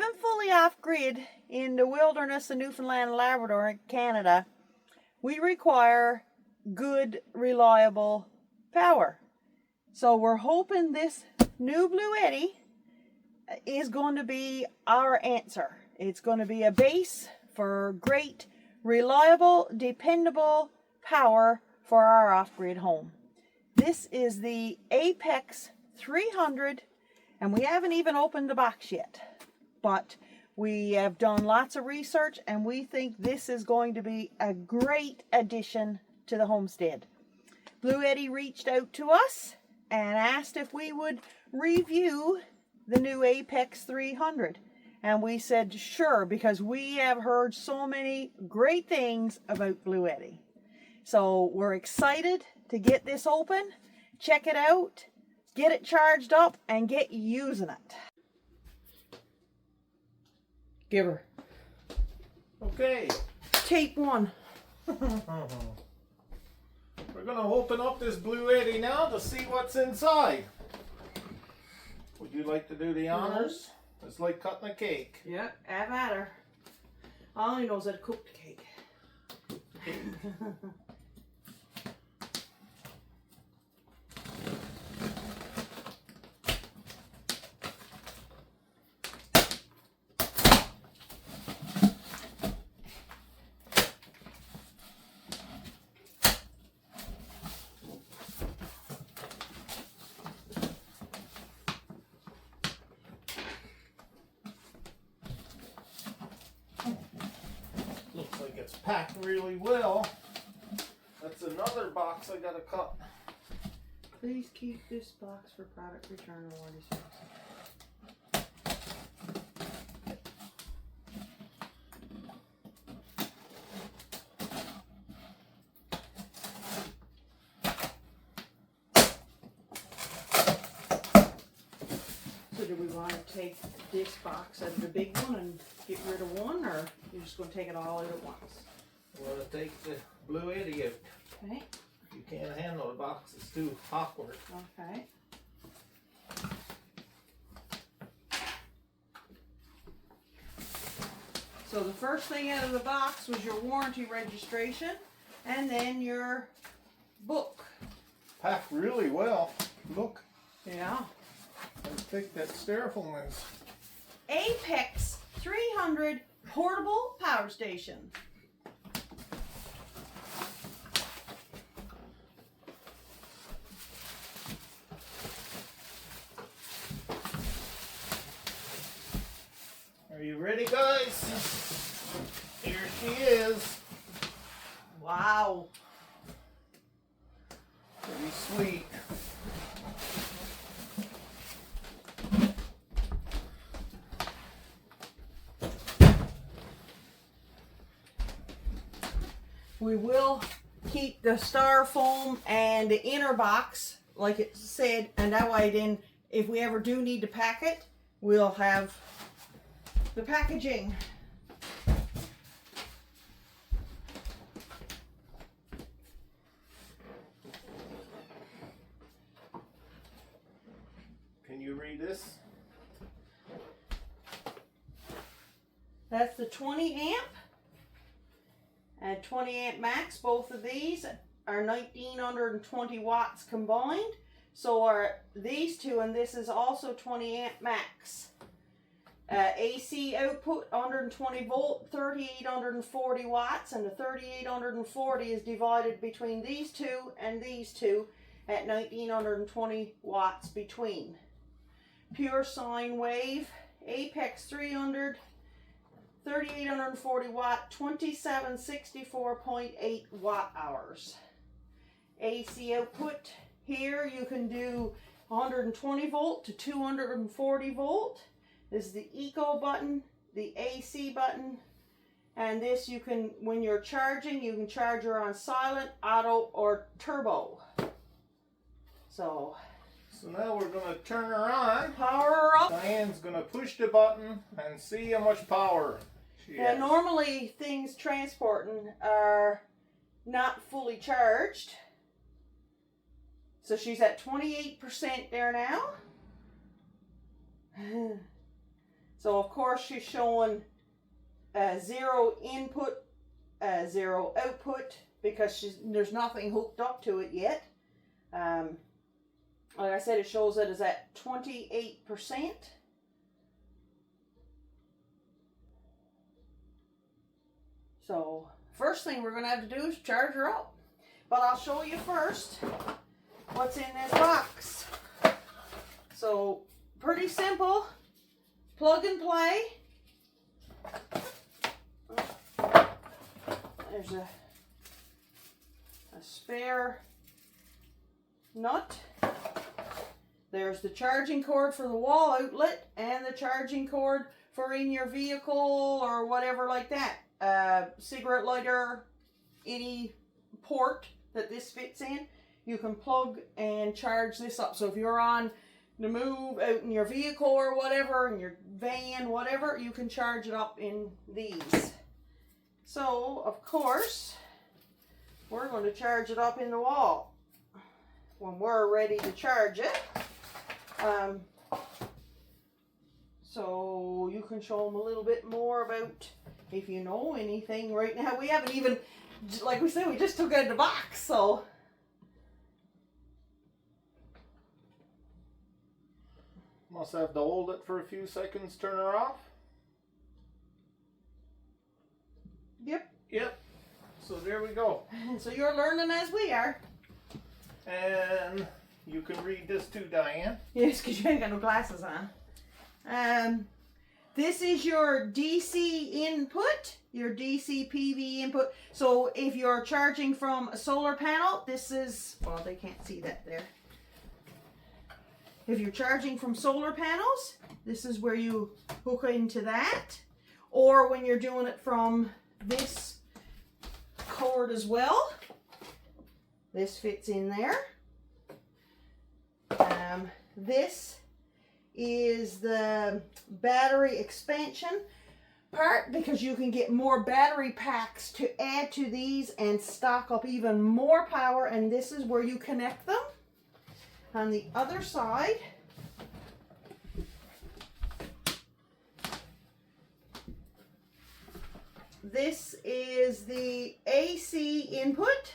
living fully off-grid in the wilderness of Newfoundland and Labrador in Canada, we require good, reliable power. So we're hoping this new Bluetti is going to be our answer. It's going to be a base for great, reliable, dependable power for our off-grid home. This is the Apex 300, and we haven't even opened the box yet. But we have done lots of research, and we think this is going to be a great addition to the homestead. Bluetti reached out to us and asked if we would review the new Apex 300. And we said sure, because we have heard so many great things about Bluetti. So we're excited to get this open, check it out, get it charged up, and get using it. Give her. Okay. Tape one. We're going to open up this Bluetti now to see what's inside. Would you like to do the honors? It's like cutting a cake. Yeah, have at her. All he knows how to cook the cake. Looks like it's packed really well. That's another box I got to cut. Please keep this box for product return or warranty service. So do we want to take this box out of the big one and get rid of one, or you're just going to take it all out at once? We're going to take the Bluetti out. Okay. You can't handle the box, it's too awkward. Okay. So the first thing out of the box was your warranty registration, and then your book. Packed really well. Look Yeah. how thick that styrofoam is. Apex 300 portable power station. Are you ready, guys? Here she is. Wow. Pretty sweet. We will keep the styrofoam and the inner box like it said, and that way then if we ever do need to pack it, we'll have the packaging. Can you read this? That's the 20 amp and 20 amp max. Both of these are 1920 watts combined. So are these two, and this is also 20 amp max. AC output 120 volt, 3840 watts, and the 3840 is divided between these two and these two at 1920 watts between. Pure sine wave, Apex 300, 3840 watt, 2764.8 watt hours. AC output, here you can do 120 volt to 240 volt. This is the eco button, the AC button, and this you can, when you're charging, you can charge her on silent, auto, or turbo. So now we're going to turn her on. Power her up. Diane's going to push the button and see how much power she has. Normally things transporting are not fully charged. So she's at 28% there now. So of course she's showing 0 input, 0 output, because there's nothing hooked up to it yet. Like I said, it shows that it's at 28%. So first thing we're going to have to do is charge her up. But I'll show you first what's in this box. So pretty simple. Plug and play. There's a spare nut. There's the charging cord for the wall outlet and the charging cord for in your vehicle or whatever like that. Cigarette lighter, any port that this fits in, you can plug and charge this up. So if you're on the move out in your vehicle or whatever, in your van, whatever, you can charge it up in these. So of course we're going to charge it up in the wall when we're ready to charge it. So you can show them a little bit more about if you know anything right now. We haven't even, like we said, we just took it out of the box, so. Must have to hold it for a few seconds, turn her off. Yep. Yep. So there we go. So you're learning as we are. And you can read this too, Diane. Yes, because you ain't got no glasses on. This is your DC input, your DC PV input. So if you're charging from a solar panel, this is, well, they can't see that there. If you're charging from solar panels, this is where you hook into that. Or when you're doing it from this cord as well, this fits in there. This is the battery expansion part, because you can get more battery packs to add to these and stock up even more power, and this is where you connect them. On the other side, this is the AC input.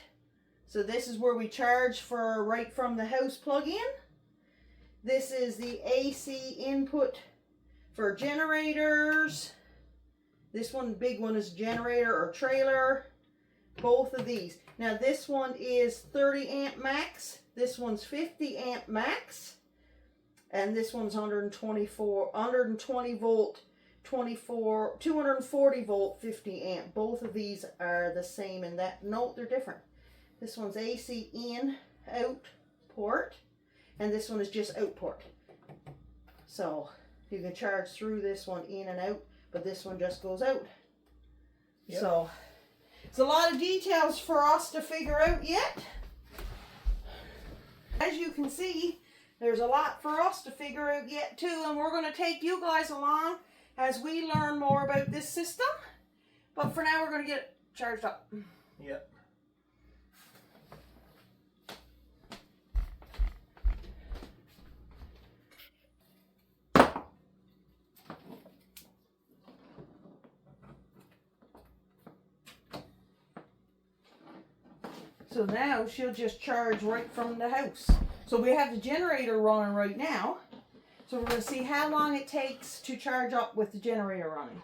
So this is where we charge for right from the house plug-in. This is the AC input for generators. This one, big one, is generator or trailer. Both of these. Now this one is 30 amp max. This one's 50 amp max. And this one's 120 volt, 240 volt, 50 amp. Both of these are the same in that. Note they're different. This one's AC in, out port. And this one is just out port. So you can charge through this one in and out, but this one just goes out. Yep. So it's a lot of details for us to figure out yet. As you can see, there's a lot for us to figure out yet too, and we're going to take you guys along as we learn more about this system. But for now, we're going to get it charged up. Yep. So now she'll just charge right from the house. So we have the generator running right now. So we're going to see how long it takes to charge up with the generator running.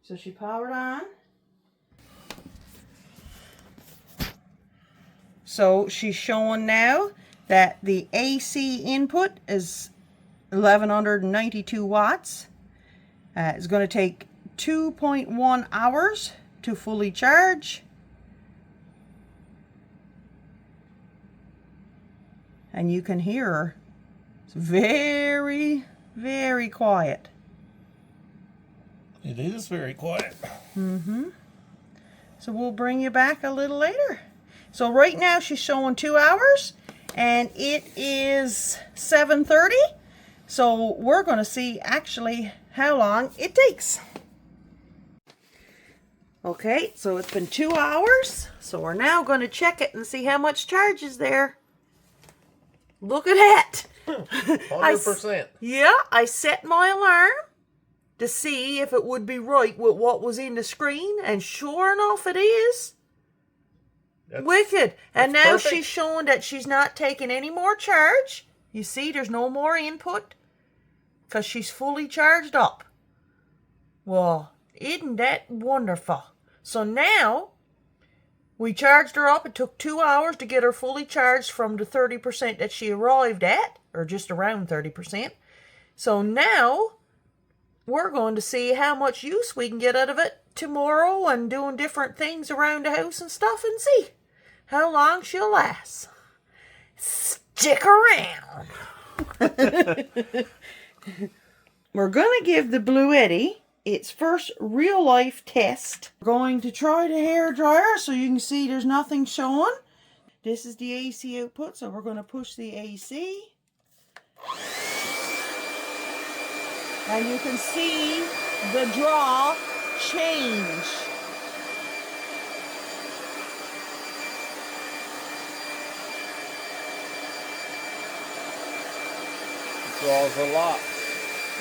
So she powered on. So she's showing now that the AC input is 1192 watts. It's going to take 2.1 hours to fully charge. And you can hear her. It's very, very quiet. It is very quiet. Mm-hmm. So we'll bring you back a little later. So right now she's showing 2 hours and it is 7:30. So we're going to see actually how long it takes. Okay, so it's been 2 hours. So we're now going to check it and see how much charge is there. Look at that. 100%. I set my alarm to see if it would be right with what was in the screen, and sure enough it is. Wicked. And now perfect. she's showing that she's not taking any more charge. You see, there's no more input because she's fully charged up. Well, isn't that wonderful? So now we charged her up. It took 2 hours to get her fully charged from the 30% that she arrived at, or just around 30%. So now we're going to see how much use we can get out of it tomorrow and doing different things around the house and stuff, and see how long she'll last. Stick around. We're going to give the Bluetti its first real life test. We're going to try the hair dryer so you can see there's nothing showing. This is the AC output, so we're going to push the AC. And you can see the draw change. It draws a lot.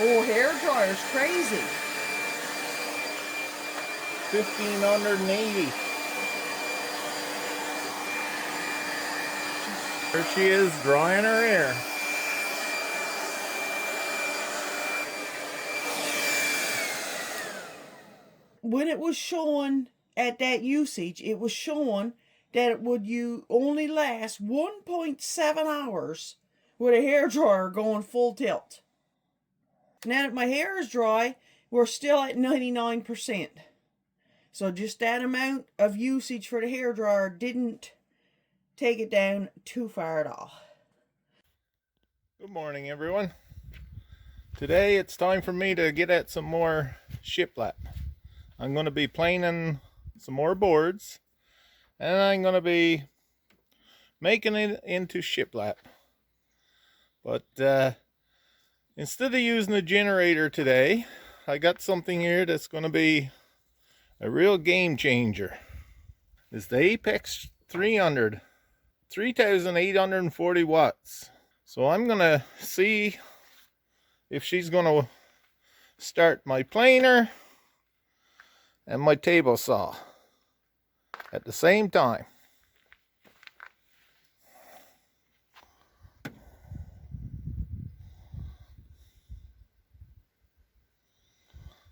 Oh, hair dryer's crazy. 1,580. There she is, drying her hair. When it was showing at that usage, it was showing that it would only last 1.7 hours with a hair dryer going full tilt. Now that my hair is dry, we're still at 99%. So just that amount of usage for the hair dryer didn't take it down too far at all. Good morning, everyone. Today it's time for me to get at some more shiplap. I'm going to be planing some more boards, and I'm going to be making it into shiplap. But instead of using a generator today, I got something here that's going to be a real game changer. It's the Apex 300, 3,840 watts. So I'm going to see if she's going to start my planer and my table saw at the same time.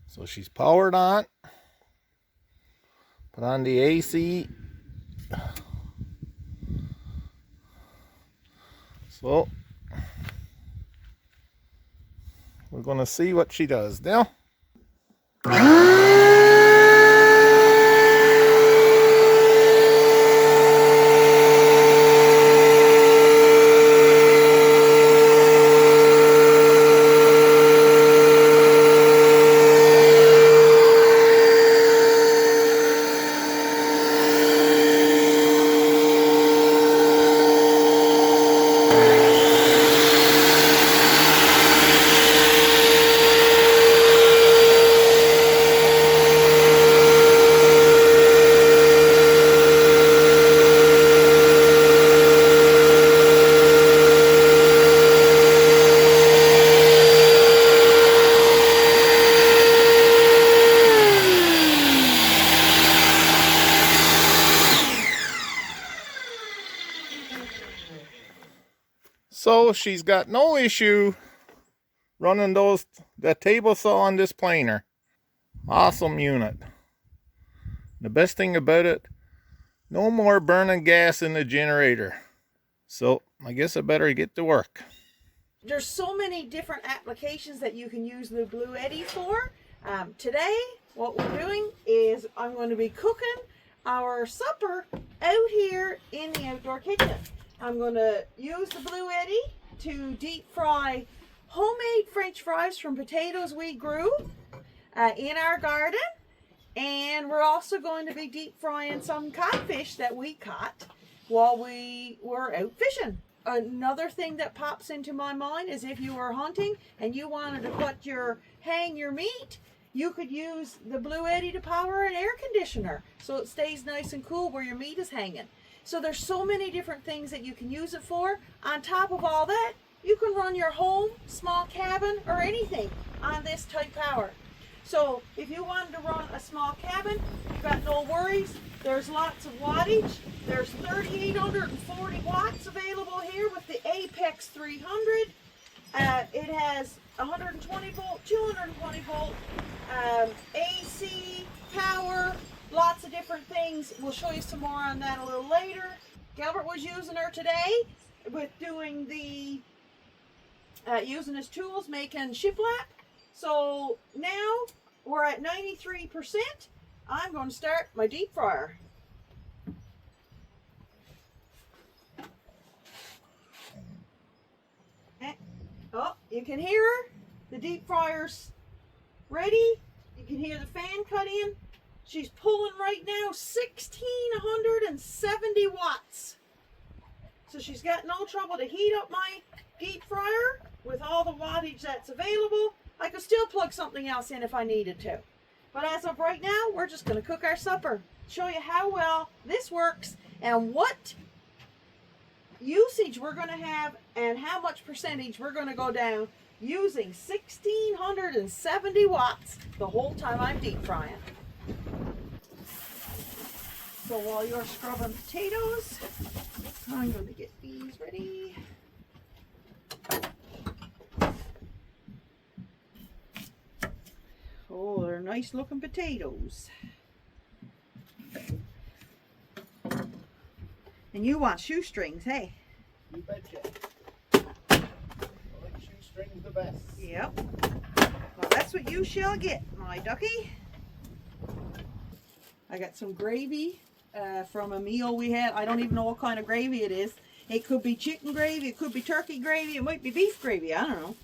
So she's powered on. Put on the AC. So we're going to see what she does now. So she's got no issue running that table saw on this planer. Awesome unit. The best thing about it, no more burning gas in the generator. So I guess I better get to work. There's so many different applications that you can use the Bluetti for. Today, what we're doing is I'm going to be cooking our supper out here in the outdoor kitchen. I'm going to use the Bluetti to deep fry homemade French fries from potatoes we grew in our garden. And we're also going to be deep frying some codfish that we caught while we were out fishing. Another thing that pops into my mind is if you were hunting and you wanted to hang your meat, you could use the Bluetti to power an air conditioner so it stays nice and cool where your meat is hanging. So there's so many different things that you can use it for. On top of all that, you can run your home, small cabin, or anything on this type power. So if you wanted to run a small cabin, you've got no worries. There's lots of wattage. There's 3,840 watts available here with the Apex 300. It has 120 volt, 220 volt, AC, power, lots of different things. We'll show you some more on that a little later. Gilbert was using her today with doing the, using his tools, making shiplap. So now we're at 93%. I'm going to start my deep fryer. Oh, you can hear her. The deep fryer's ready. You can hear the fan cut in. She's pulling right now 1,670 watts. So she's got no trouble to heat up my deep fryer with all the wattage that's available. I could still plug something else in if I needed to. But as of right now, we're just going to cook our supper. Show you how well this works and what usage we're going to have and how much percentage we're going to go down using 1,670 watts the whole time I'm deep frying. So while you're scrubbing potatoes, I'm going to get these ready. Oh, they're nice looking potatoes. And you want shoestrings, hey? You betcha. I like shoestrings the best. Yep. Well, that's what you shall get, my ducky. I got some gravy from a meal we had. I don't even know what kind of gravy it is. It could be chicken gravy, it could be turkey gravy, it might be beef gravy, I don't know.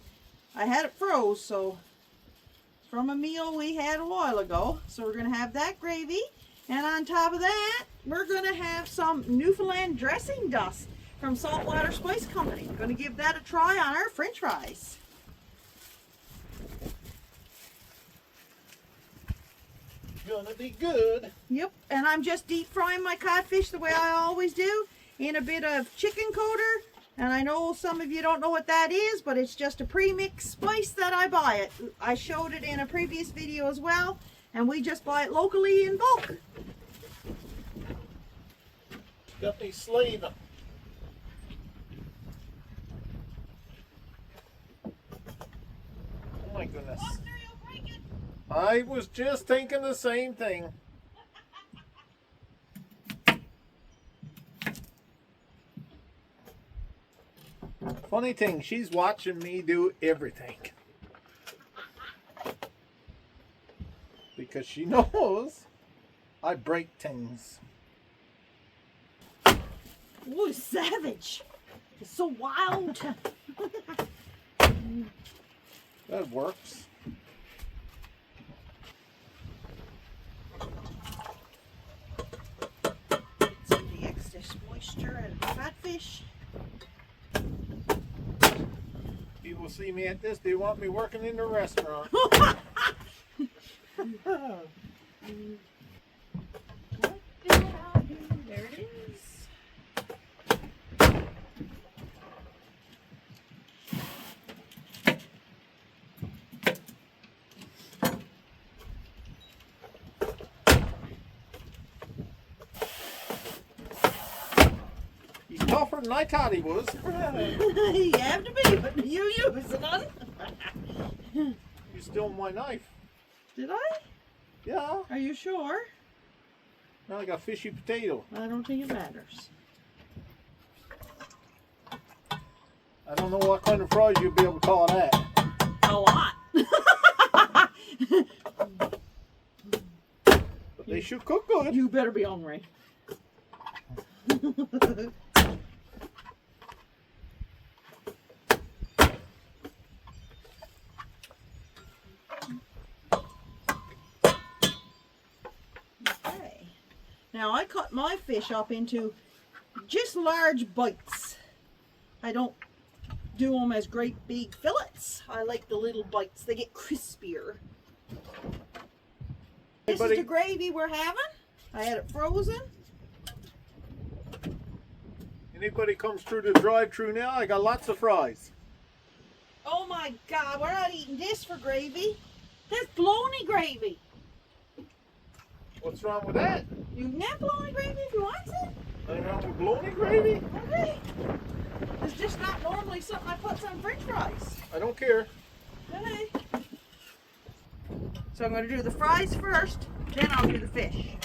I had it froze, so it's from a meal we had a while ago. So we're going to have that gravy. And on top of that, we're going to have some Newfoundland dressing dust from Saltwater Spice Company. We're going to give that a try on our french fries. Gonna be good. Yep, and I'm just deep frying my codfish the way I always do in a bit of chicken coater. And I know some of you don't know what that is, but it's just a pre-mixed spice that I buy it. I showed it in a previous video as well, and we just buy it locally in bulk. Got me slaving. Oh my goodness. I was just thinking the same thing. Funny thing, she's watching me do everything. Because she knows I break things. Ooh, savage. It's so wild. That works. Some of the excess moisture out of the catfish. People see me at this, they want me working in the restaurant. What did I do? There it is. He's tougher than I thought he was. You have to be, but you use it on. You stole my knife. Did I? Yeah. Are you sure? Now I got fishy potato. I don't think it matters. I don't know what kind of fries you'll be able to call that. A lot. But they should cook good. You better be hungry. Okay. Now I cut my fish up into just large bites. I don't do them as great big fillets. I like the little bites. They get crispier. This is the gravy we're having. I had it frozen. Anybody comes through the drive-thru now, I got lots of fries. Oh my God, we're not eating this for gravy. That's bologna gravy. What's wrong with that? You can have bologna gravy if you want it. Nothing wrong with bologna gravy? Okay. It's just not normally something I put on french fries. I don't care. Okay. So I'm going to do the fries first, then I'll do the fish.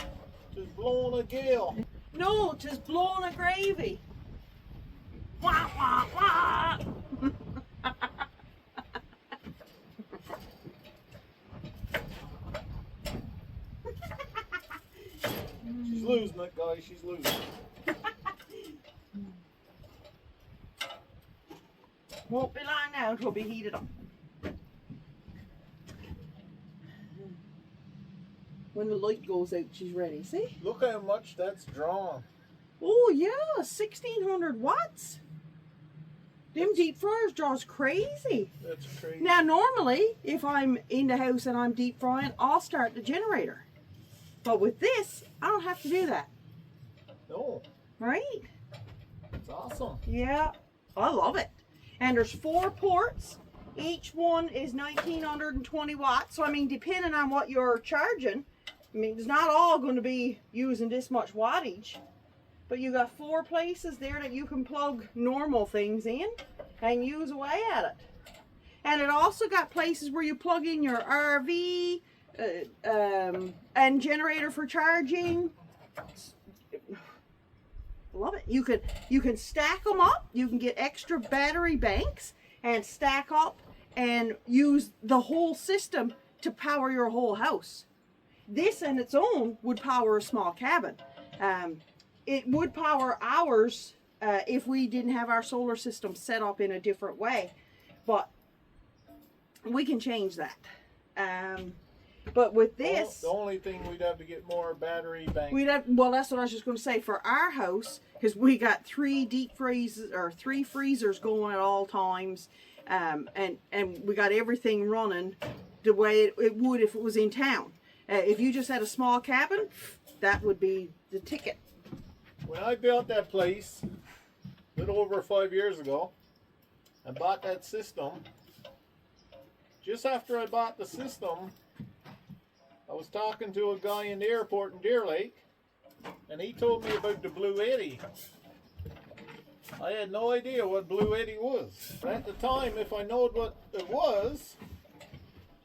Just blowing a gale. No, just blowing a gravy. Wah, wah, wah. She's losing it, guys. She's losing it. Won't be long now, it will be heated up. When the light goes out, she's ready. See? Look how much that's drawn. Oh yeah, 1600 watts. Them deep fryers draws crazy. That's crazy. Now normally, if I'm in the house and I'm deep frying, I'll start the generator. But with this, I don't have to do that. No. Right? It's awesome. Yeah, I love it. And there's 4 ports. Each one is 1920 watts. So I mean, depending on what you're charging, I mean, it's not all going to be using this much wattage. But you got 4 places there that you can plug normal things in and use away at it. And it also got places where you plug in your RV and generator for charging. Love it. You can stack them up. You can get extra battery banks and stack up and use the whole system to power your whole house. This on its own would power a small cabin. It would power ours if we didn't have our solar system set up in a different way, but we can change that. But with this, the only thing we'd have to get more battery banks. Well, that's what I was just going to say for our house, because we got 3 deep freezers or 3 freezers going at all times, and we got everything running the way it would if it was in town. If you just had a small cabin, that would be the ticket. When I built that place, a little over 5 years ago, I bought that system. Just after I bought the system, I was talking to a guy in the airport in Deer Lake, and he told me about the Bluetti. I had no idea what Bluetti was. At the time, if I knowed what it was,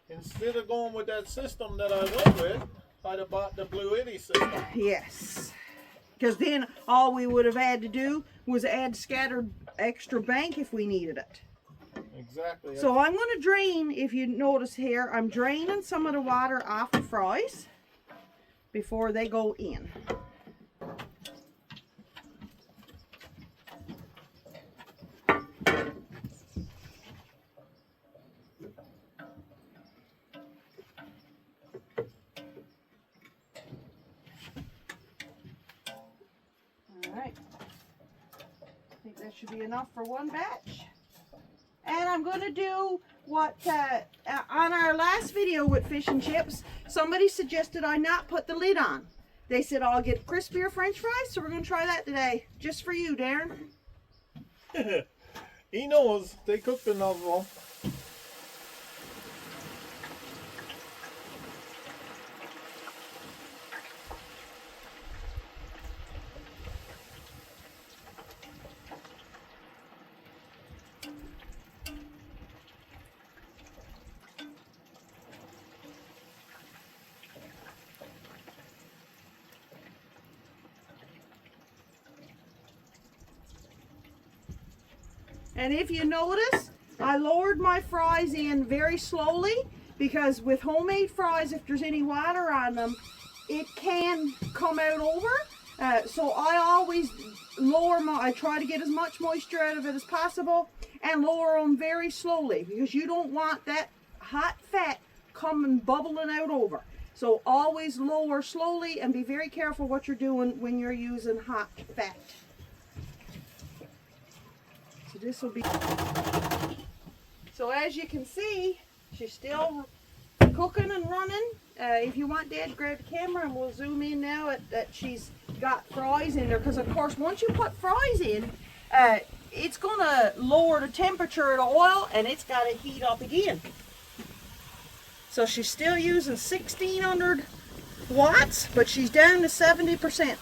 instead of going with that system that I went with, I'd have bought the Bluetti system. Yes. Because then all we would have had to do was add scattered extra bank if we needed it. Exactly. So I'm going to drain, if you notice here, I'm draining some of the water off the fries before they go in. Alright. I think that should be enough for one batch. And I'm going to do what, on our last video with fish and chips, somebody suggested I not put the lid on. They said I'll get crispier french fries, so we're going to try that today. Just for you, Darren. He knows. They cooked another one. And if you notice, I lowered my fries in very slowly because with homemade fries, if there's any water on them, it can come out over. So I always I try to get as much moisture out of it as possible and lower them very slowly because you don't want that hot fat coming bubbling out over. So always lower slowly and be very careful what you're doing when you're using hot fat. So this will be, so as you can see, she's still cooking and running. If you want Dad to grab the camera and we'll zoom in now at that she's got fries in there, because of course once you put fries in, it's going to lower the temperature of the oil and it's got to heat up again. So she's still using 1600 watts, but she's down to 70%.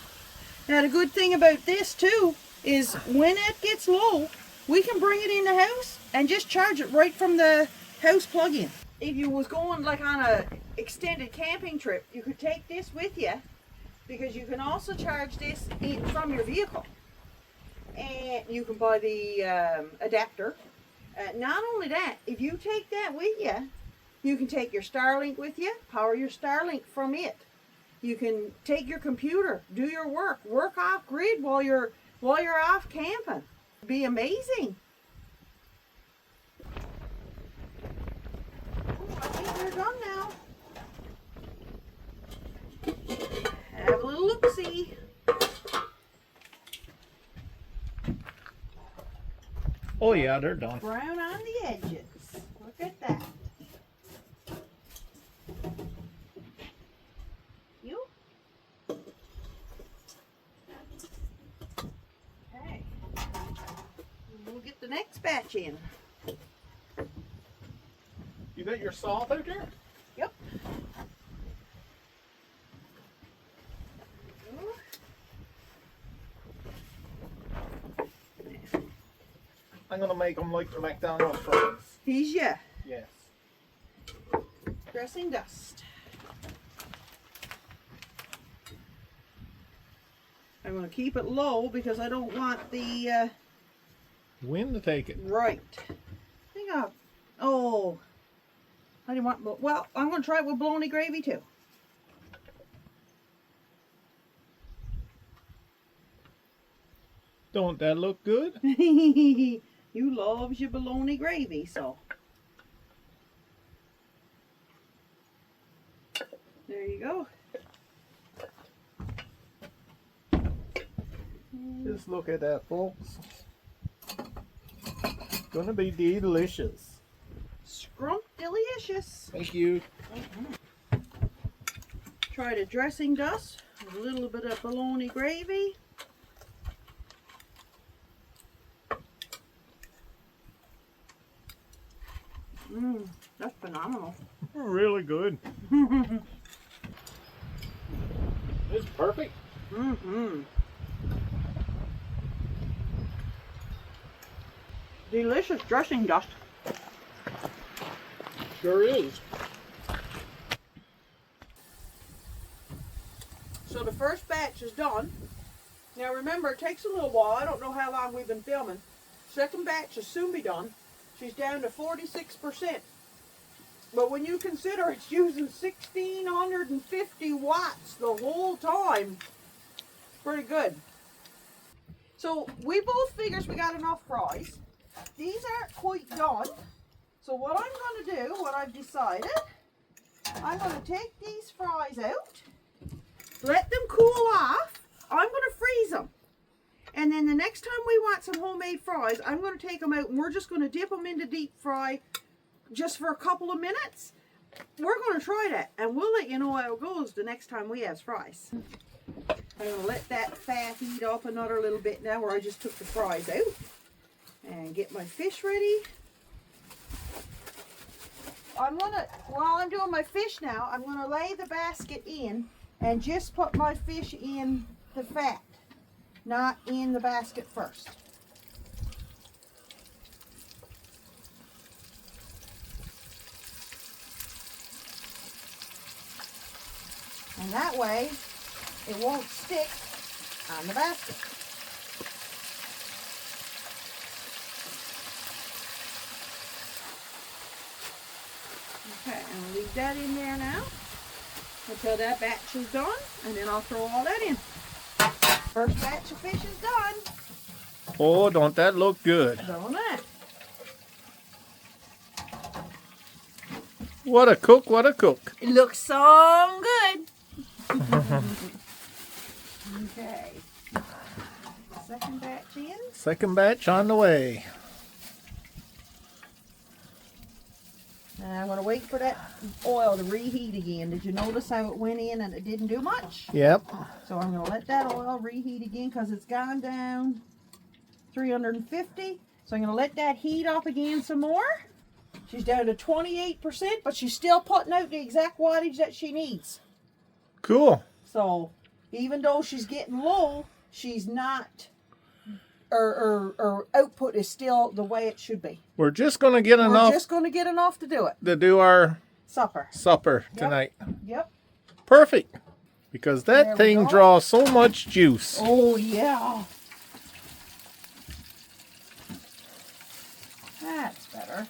Now the good thing about this too is when it gets low, we can bring it in the house and just charge it right from the house plug-in. If you was going like on a extended camping trip, you could take this with you, because you can also charge this from your vehicle. And you can buy the adapter. Not only that, if you take that with you, you can take your Starlink with you, power your Starlink from it. You can take your computer, do your work off grid while you're off camping. It'd be amazing. I think they're done now. Have a little look-see. Oh yeah, they're done. Brown on the edges. Look at that. You? Okay. We'll get the next batch in. You got your salt out there? Yep. I'm gonna make them like the McDonald's fries. He's ya. Yes. Dressing dust. I'm going to keep it low because I don't want the Wind to take it. right. I didn't want, well, I'm going to try it with bologna gravy too. Don't that look good? You loves your bologna gravy, so. There you go. Just look at that, folks. Gonna be delicious. Scrumptious. Thank you. Try the dressing dust with a little bit of bologna gravy. That's phenomenal. Really good. It's perfect. Delicious dressing dust. Sure is. So the first batch is done. Now remember, it takes a little while. I don't know how long we've been filming. Second batch will soon be done. She's down to 46%. But when you consider it's using 1650 watts the whole time, it's pretty good. So we both figures we got enough fries. These aren't quite done. So what I'm going to do, what I've decided, I'm going to take these fries out, let them cool off. I'm going to freeze them. And then the next time we want some homemade fries, I'm going to take them out and we're just going to dip them into deep fry just for a couple of minutes. We're going to try that and we'll let you know how it goes the next time we have fries. I'm going to let that fat heat up another little bit now where I just took the fries out. And get my fish ready. While I'm doing my fish now, I'm going to lay the basket in and just put my fish in the fat, not in the basket first. And that way, it won't stick on the basket. Okay, and we'll leave that in there now until that batch is done, and then I'll throw all that in. First batch of fish is done. Oh, don't that look good? Don't it? What a cook, what a cook. It looks so good. Okay. Second batch in. Second batch on the way. And I'm going to wait for that oil to reheat again. Did you notice how it went in and it didn't do much? Yep. So I'm going to let that oil reheat again because it's gone down 350. So I'm going to let that heat up again some more. She's down to 28%, but she's still putting out the exact wattage that she needs. Cool. So even though she's getting low, she's not, her output is still the way it should be. We're just going to get enough. We're just going to get enough to do it. To do our supper tonight. Yep. Perfect. Because that thing draws so much juice. Oh, yeah. That's better.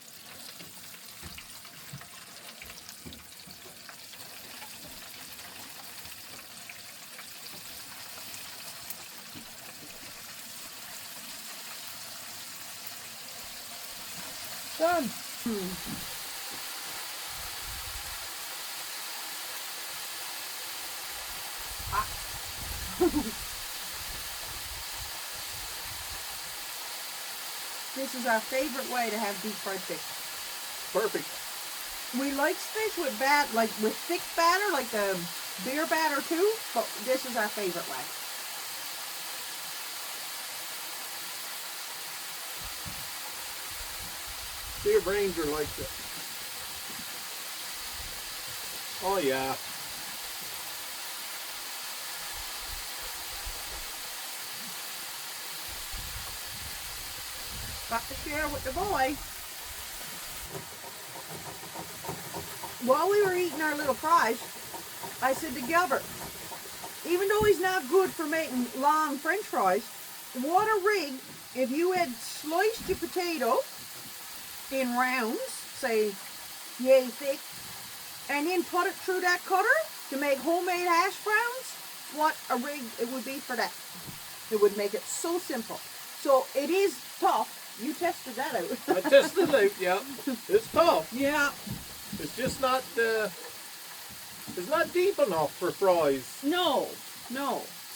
Done. This is our favorite way to have deep fried fish. Perfect. We like fish with with thick batter, like the beer batter too, but this is our favorite way. Dear Ranger likes it. Oh yeah. Got to share with the boy. While we were eating our little fries, I said to Gilbert, even though he's not good for making long French fries, what a rig if you had sliced your potato in rounds, say yay thick, and then put it through that cutter to make homemade hash browns. What a rig it would be for that. It would make it so simple. So it is tough. You tested that out. I tested it out, yeah. It's tough. Yeah. It's just not it's not deep enough for fries. No.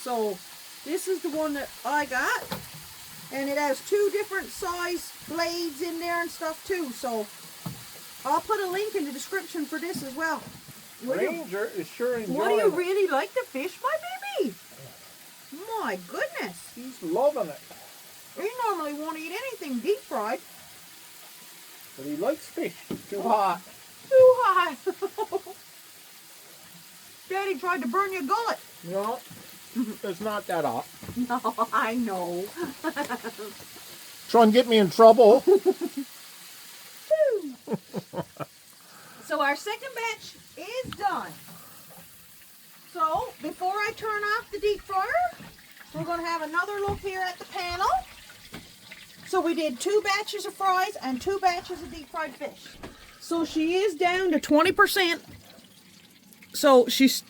So this is the one that I got. And it has 2 different size blades in there and stuff too. So I'll put a link in the description for this as well. Ranger is sure enjoying What do you it. really like the fish, my baby? My goodness. He's loving it. He normally won't eat anything deep fried. But he likes fish. Too hot. Too hot. Daddy tried to burn your gullet. No, it's not that hot. No, I know. Trying to get me in trouble. So our second batch is done. So before I turn off the deep fryer, we're going to have another look here at the panel. So we did 2 batches of fries and 2 batches of deep fried fish. So she is down to 20%. So she's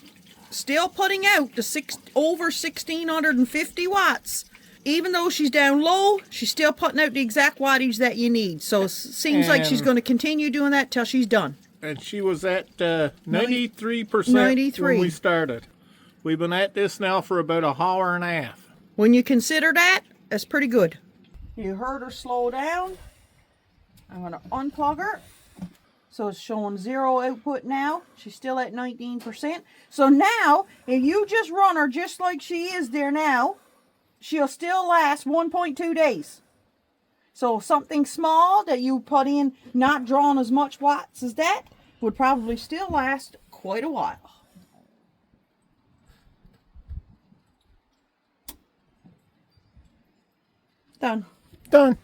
still putting out the over 1650 watts. Even though she's down low, she's still putting out the exact wattage that you need. So it seems like she's going to continue doing that till she's done. And she was at 93% 93. when we started. We've been at this now for about an hour and a half. When you consider that, that's pretty good. You heard her slow down. I'm going to unplug her. So it's showing 0 output now. She's still at 19%. So now, if you just run her just like she is there now, she'll still last 1.2 days. So something small that you put in, not drawing as much watts as that, would probably still last quite a while. Done. Done.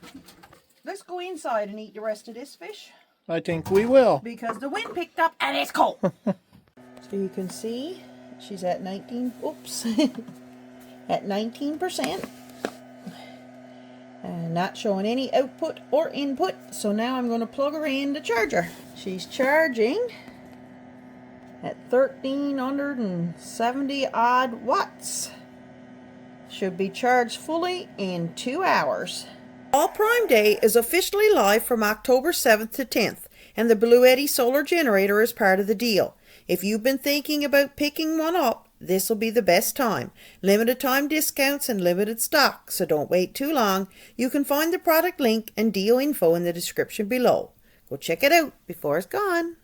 Let's go inside and eat the rest of this fish. I think we will. Because the wind picked up and it's cold. So you can see she's at 19, oops, at 19%. And not showing any output or input. So now I'm going to plug her in the charger. She's charging at 1370 odd watts. Should be charged fully in 2 hours. Fall Prime Day is officially live from October 7th to 10th, and the Bluetti solar generator is part of the deal. If you've been thinking about picking one up, this will be the best time. Limited time discounts and limited stock, so don't wait too long. You can find the product link and deal info in the description below. Go check it out before it's gone.